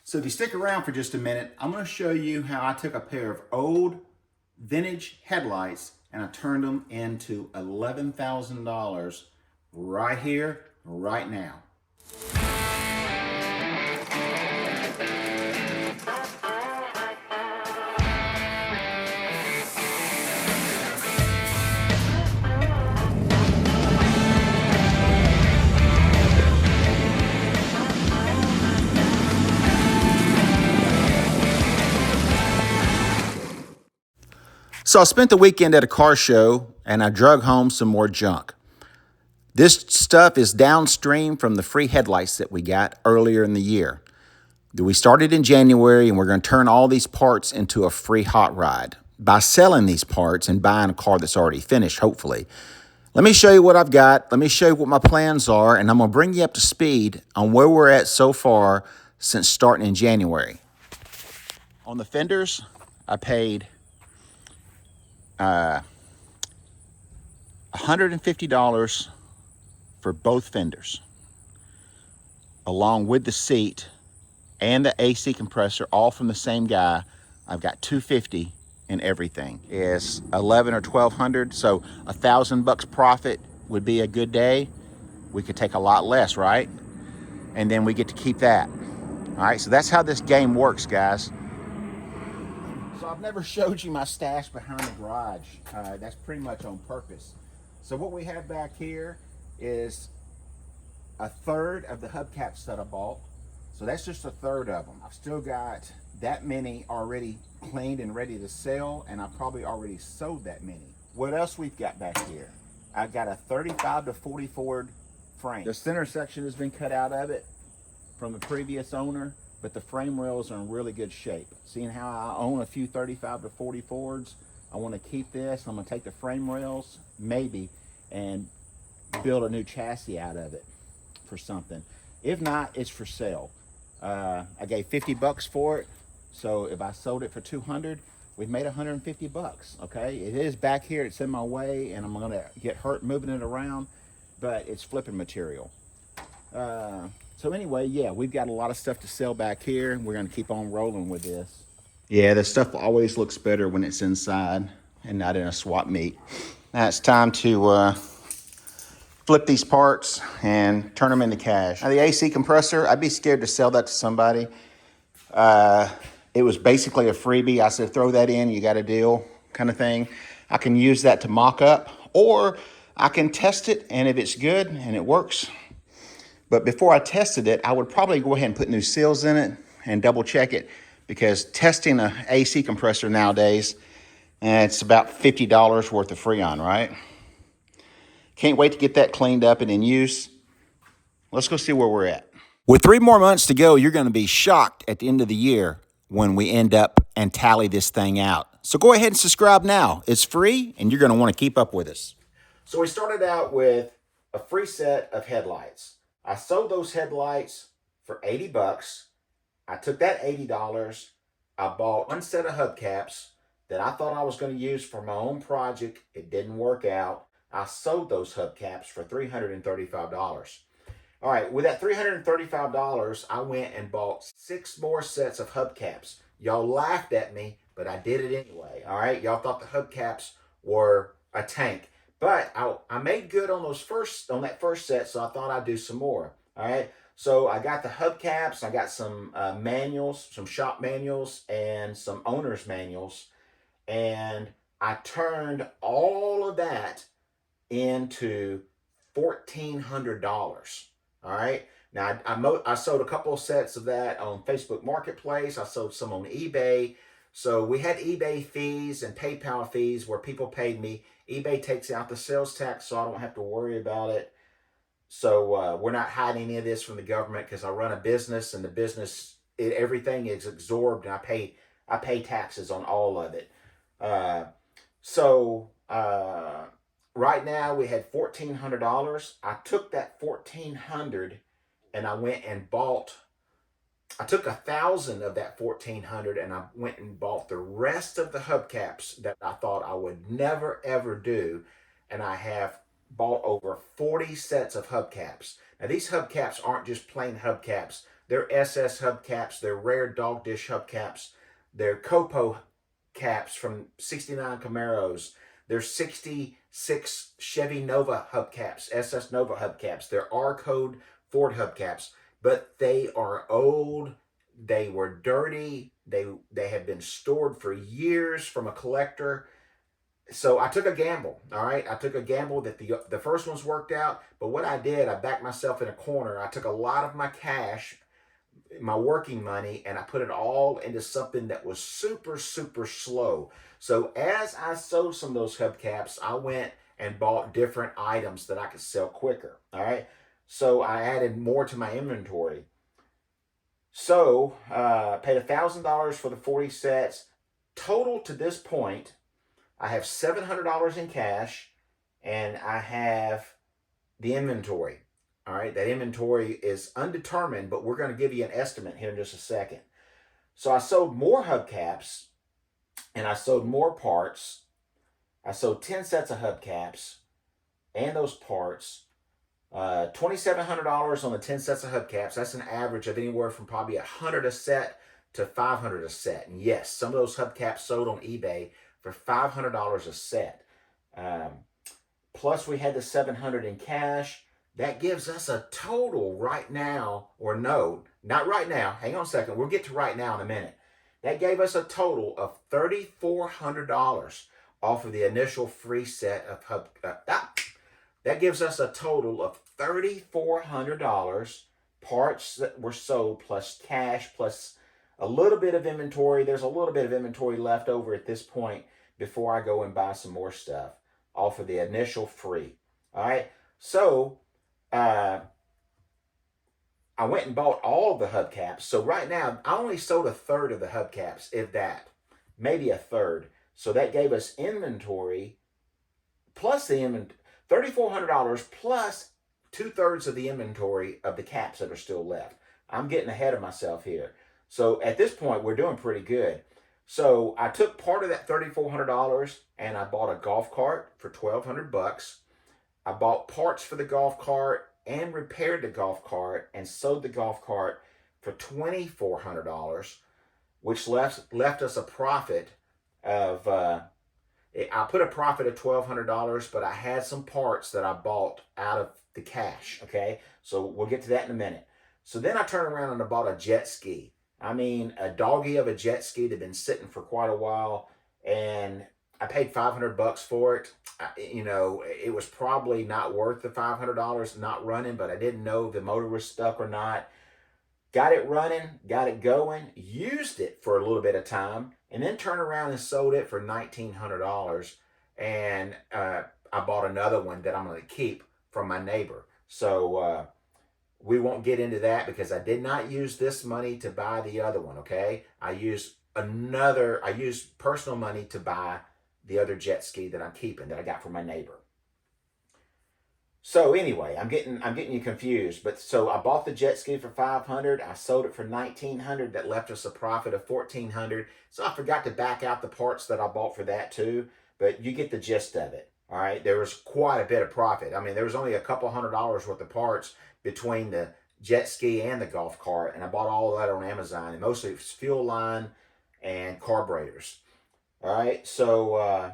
So if you stick around for just a minute, I'm going to show you how I took a pair of old vintage headlights and I turned them into $11,000 right here, right now. So I spent the weekend at a car show and I drug home some more junk. This stuff is downstream from the free headlights that we got earlier in the year. We started in January and we're going to turn all these parts into a free hot ride by selling these parts and buying a car that's already finished, hopefully. Let me show you what I've got. Let me show you what my plans are, and I'm going to bring you up to speed on where we're at so far since starting in January. On the fenders, I paid $150 for both fenders, along with the seat and the AC compressor, all from the same guy. I've got $250 in everything. It's 11 or 1200, so $1,000 profit would be a good day. We could take a lot less, right? And then we get to keep that. All right, so that's how this game works, guys. So I've never showed you my stash behind the garage. That's pretty much on purpose. So what we have back here is a third of the hubcaps that I bought. So that's just a third of them. I've still got that many already cleaned and ready to sell, and I probably already sold that many. What else we've got back here? I've got a 35 to 40 Ford frame. The center section has been cut out of it from the previous owner, but the frame rails are in really good shape. Seeing how I own a few 35 to 40 Fords, I want to keep this. I'm going to take the frame rails, maybe, and build a new chassis out of it for something. If not, it's for sale. I gave $50 for it, so if I sold it for 200, we've made 150 bucks. Okay, it is back here, it's in my way, and I'm gonna get hurt moving it around, but it's flipping material. So anyway, yeah, we've got a lot of stuff to sell back here, and we're gonna keep on rolling with this. Yeah, the stuff always looks better when it's inside and not in a swap meet. Now it's time to flip these parts and turn them into cash. Now the AC compressor, I'd be scared to sell that to somebody. It was basically a freebie. I said, throw that in, you got a deal kind of thing. I can use that to mock up, or I can test it, and if it's good and it works. But before I tested it, I would probably go ahead and put new seals in it and double check it, because testing an AC compressor nowadays, it's about $50 worth of Freon, right? Can't wait to get that cleaned up and in use. Let's go see where we're at. With 3 more months to go, you're going to be shocked at the end of the year when we end up and tally this thing out. So go ahead and subscribe now. It's free, and you're going to want to keep up with us. So we started out with a free set of headlights. I sold those headlights for 80 bucks. I took that $80. I bought one set of hubcaps that I thought I was going to use for my own project. It didn't work out. I sold those hubcaps for $335. All right, with that $335, I went and bought 6 more sets of hubcaps. Y'all laughed at me, but I did it anyway. All right, y'all thought the hubcaps were a tank, but I made good on that first set, so I thought I'd do some more. All right, so I got the hubcaps. I got some manuals, some shop manuals, and some owner's manuals, and I turned all of that into $1,400. All right. Now I sold a couple of sets of that on Facebook Marketplace. I sold some on eBay. So we had eBay fees and PayPal fees where people paid me. eBay takes out the sales tax, so I don't have to worry about it. So we're not hiding any of this from the government, because I run a business, and the business, everything is absorbed, and I pay taxes on all of it. Right now we had $1,400. I took that $1,400 and I went and I took 1,000 of that $1,400 and I went and bought the rest of the hubcaps that I thought I would never ever do. And I have bought over 40 sets of hubcaps. Now these hubcaps aren't just plain hubcaps. They're SS hubcaps. They're rare dog dish hubcaps. They're Copo caps from 69 Camaros. They're 66 Chevy Nova hubcaps, SS Nova hubcaps. They're R-code Ford hubcaps, but they are old. They were dirty. They have been stored for years from a collector. So I took a gamble. All right, I took a gamble that the first ones worked out. But what I did, I backed myself in a corner. I took a lot of my cash, my working money, and I put it all into something that was super, super slow. So as I sold some of those hubcaps, I went and bought different items that I could sell quicker. All right. So I added more to my inventory. So paid $1,000 for the 40 sets. Total to this point, I have $700 in cash, and I have the inventory. All right, that inventory is undetermined, but we're going to give you an estimate here in just a second. So I sold more hubcaps, and I sold more parts. I sold 10 sets of hubcaps and those parts. $2,700 on the 10 sets of hubcaps. That's an average of anywhere from probably 100 a set to 500 a set. And yes, some of those hubcaps sold on eBay for $500 a set. Plus we had the $700 in cash. That gives us a total right now, or no, not right now. Hang on a second. We'll get to right now in a minute. That gave us a total of $3,400 off of the initial free set of that gives us a total of $3,400 parts that were sold plus cash plus a little bit of inventory. There's a little bit of inventory left over at this point before I go and buy some more stuff off of the initial free. All right. So I went and bought all of the hubcaps. So right now, I only sold a third of the hubcaps, if that, maybe a third. So that gave us inventory plus the inventory, $3,400 plus 2/3 of the inventory of the caps that are still left. I'm getting ahead of myself here. So at this point, we're doing pretty good. So I took part of that $3,400 and I bought a golf cart for $1,200. I bought parts for the golf cart and repaired the golf cart and sold the golf cart for $2,400, which left us a profit of, I put a profit of $1,200, but I had some parts that I bought out of the cash, okay? So we'll get to that in a minute. So then I turned around and I bought a jet ski. I mean, a doggy of a jet ski that had been sitting for quite a while, and I paid $500 for it. It was probably not worth the $500 not running, but I didn't know if the motor was stuck or not. Got it running, got it going, used it for a little bit of time, and then turned around and sold it for $1,900. And I bought another one that I'm going to keep from my neighbor. So we won't get into that because I did not use this money to buy the other one, okay? I used personal money to buy the other jet ski that I'm keeping that I got from my neighbor. So anyway, I'm getting you confused. But so I bought the jet ski for $500. I sold it for $1,900. That left us a profit of $1,400. So I forgot to back out the parts that I bought for that too. But you get the gist of it. All right. There was quite a bit of profit. I mean, there was only a couple $100 worth of parts between the jet ski and the golf cart, and I bought all of that on Amazon. And mostly it was fuel line and carburetors. All right. So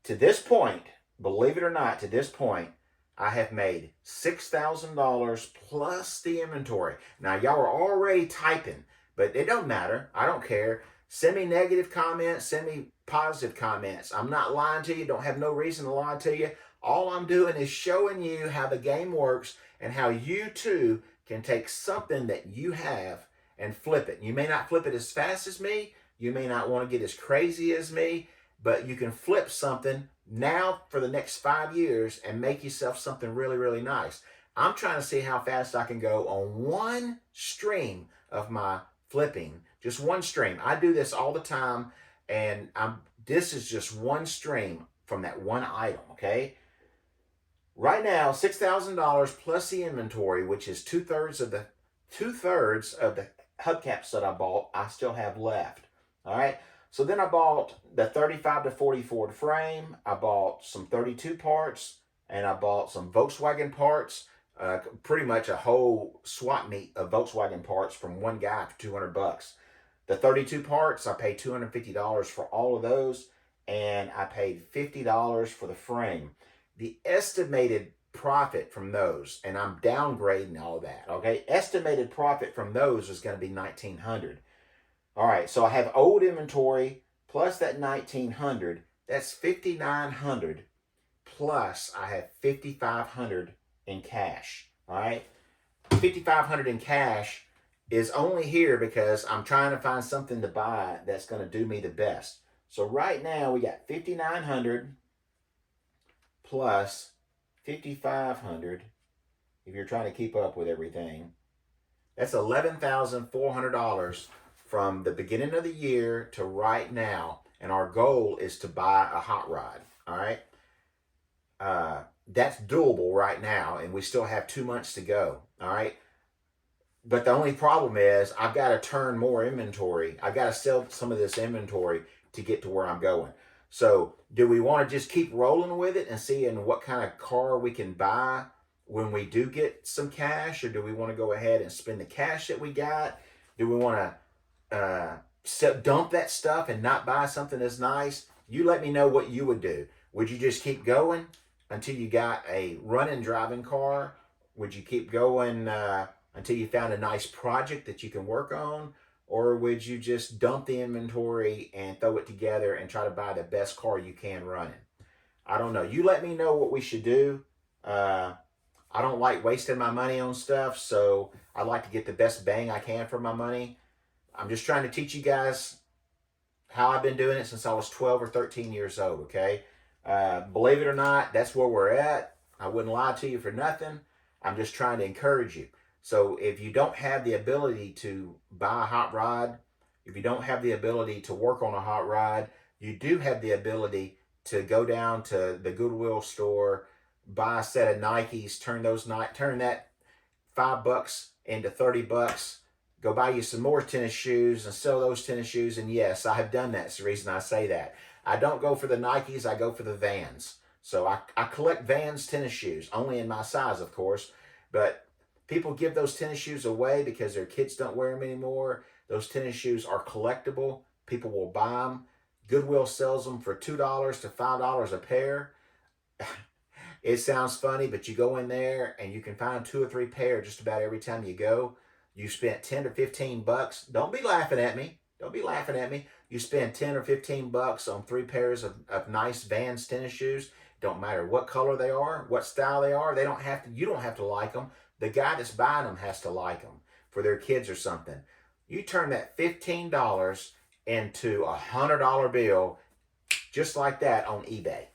to this point, believe it or not, to this point, I have made $6,000 plus the inventory. Now, y'all are already typing, but it don't matter. I don't care. Send me negative comments. Send me positive comments. I'm not lying to you. Don't have no reason to lie to you. All I'm doing is showing you how the game works and how you too can take something that you have and flip it. You may not flip it as fast as me. You may not want to get as crazy as me, but you can flip something now for the next 5 years and make yourself something really, really nice. I'm trying to see how fast I can go on one stream of my flipping, just one stream. I do this all the time, and this is just one stream from that one item, okay? Right now, $6,000 plus the inventory, which is two-thirds of the hubcaps that I bought, I still have left, all right? So then I bought the 35 to 40 Ford frame. I bought some 32 parts, and I bought some Volkswagen parts. pretty much a whole swap meet of Volkswagen parts from one guy for 200 bucks. The 32 parts, I paid $250 for all of those, and I paid $50 for the frame. The estimated profit from those, and I'm downgrading all that, okay? Estimated profit from those is going to be 1900. All right, so I have old inventory plus that 1900, that's 5900, plus I have 5500 in cash. All right, 5500 in cash is only here because I'm trying to find something to buy that's going to do me the best. So right now we got 5900 plus 5500. If you're trying to keep up with everything, that's $11,400 from the beginning of the year to right now, and our goal is to buy a hot rod. All right, that's doable right now, and we still have 2 months to go. All right, but the only problem is I've got to turn more inventory. I've got to sell some of this inventory to get to where I'm going. So do we want to just keep rolling with it and seeing what kind of car we can buy when we do get some cash, or do we want to go ahead and spend the cash that we got? Do we want to dump that stuff and not buy something that's nice? You let me know what you would do. Would you just keep going until you got a running driving car? Would you keep going until you found a nice project that you can work on? Or would you just dump the inventory and throw it together and try to buy the best car you can running? I don't know. You let me know what we should do. I don't like wasting my money on stuff, so I like to get the best bang I can for my money. I'm just trying to teach you guys how I've been doing it since I was 12 or 13 years old, okay? Believe it or not, that's where we're at. I wouldn't lie to you for nothing. I'm just trying to encourage you. So if you don't have the ability to buy a hot rod, if you don't have the ability to work on a hot rod, you do have the ability to go down to the Goodwill store, buy a set of Nikes, turn that $5 into 30 bucks, go buy you some more tennis shoes and sell those tennis shoes. And yes, I have done that. It's the reason I say that. I don't go for the Nikes, I go for the Vans. So I collect Vans tennis shoes, only in my size, of course. But people give those tennis shoes away because their kids don't wear them anymore. Those tennis shoes are collectible. People will buy them. Goodwill sells them for $2 to $5 a pair. It sounds funny, but you go in there and you can find 2 or 3 pair just about every time you go. You spent 10 to 15 bucks. Don't be laughing at me. Don't be laughing at me. You spend 10 or 15 bucks on 3 pairs of nice Vans tennis shoes. Don't matter what color they are, what style they are. You don't have to like them. The guy that's buying them has to like them for their kids or something. You turn that $15 into a $100 bill just like that on eBay.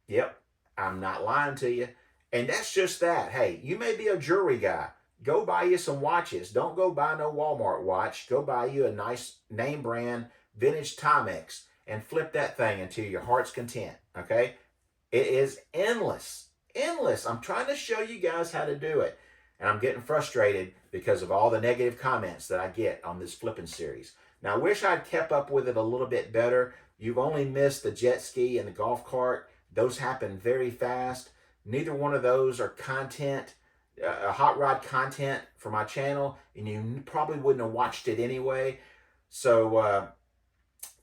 Yep, I'm not lying to you. And that's just that. Hey, you may be a jewelry guy. Go buy you some watches. Don't go buy no Walmart watch. Go buy you a nice name brand vintage Timex and flip that thing until your heart's content. Okay? It is endless. Endless. I'm trying to show you guys how to do it. And I'm getting frustrated because of all the negative comments that I get on this flipping series. Now, I wish I'd kept up with it a little bit better. You've only missed the jet ski and the golf cart. Those happen very fast. Neither one of those are content, hot rod content for my channel, and you probably wouldn't have watched it anyway. So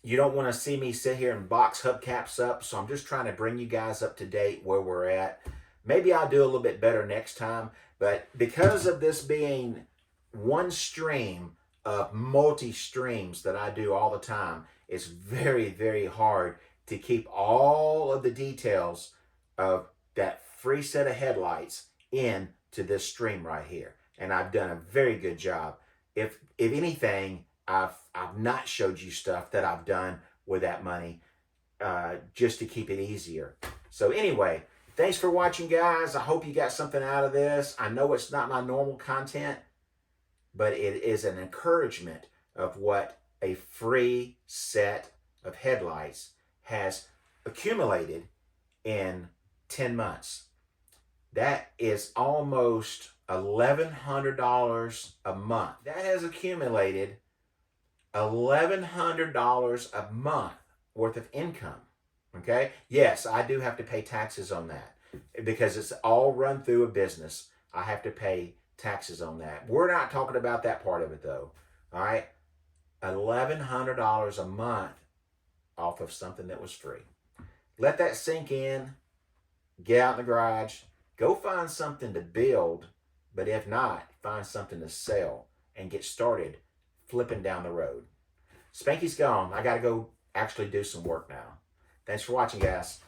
you don't want to see me sit here and box hubcaps up. So I'm just trying to bring you guys up to date where we're at. Maybe I'll do a little bit better next time. But because of this being one stream of multi-streams that I do all the time, it's very, very hard to keep all of the details of that free set of headlights into this stream right here. And I've done a very good job. If anything, I've not showed you stuff that I've done with that money just to keep it easier. So anyway, thanks for watching, guys. I hope you got something out of this. I know it's not my normal content, but it is an encouragement of what a free set of headlights has accumulated in 10 months. That is almost $1,100 a month. That has accumulated $1,100 a month worth of income. Okay? Yes, I do have to pay taxes on that because it's all run through a business. I have to pay taxes on that. We're not talking about that part of it though. All right, $1,100 a month off of something that was free. Let that sink in. Get out in the garage. Go find something to build, but if not, find something to sell and get started flipping down the road. Spanky's gone. I got to go actually do some work now. Thanks for watching, guys.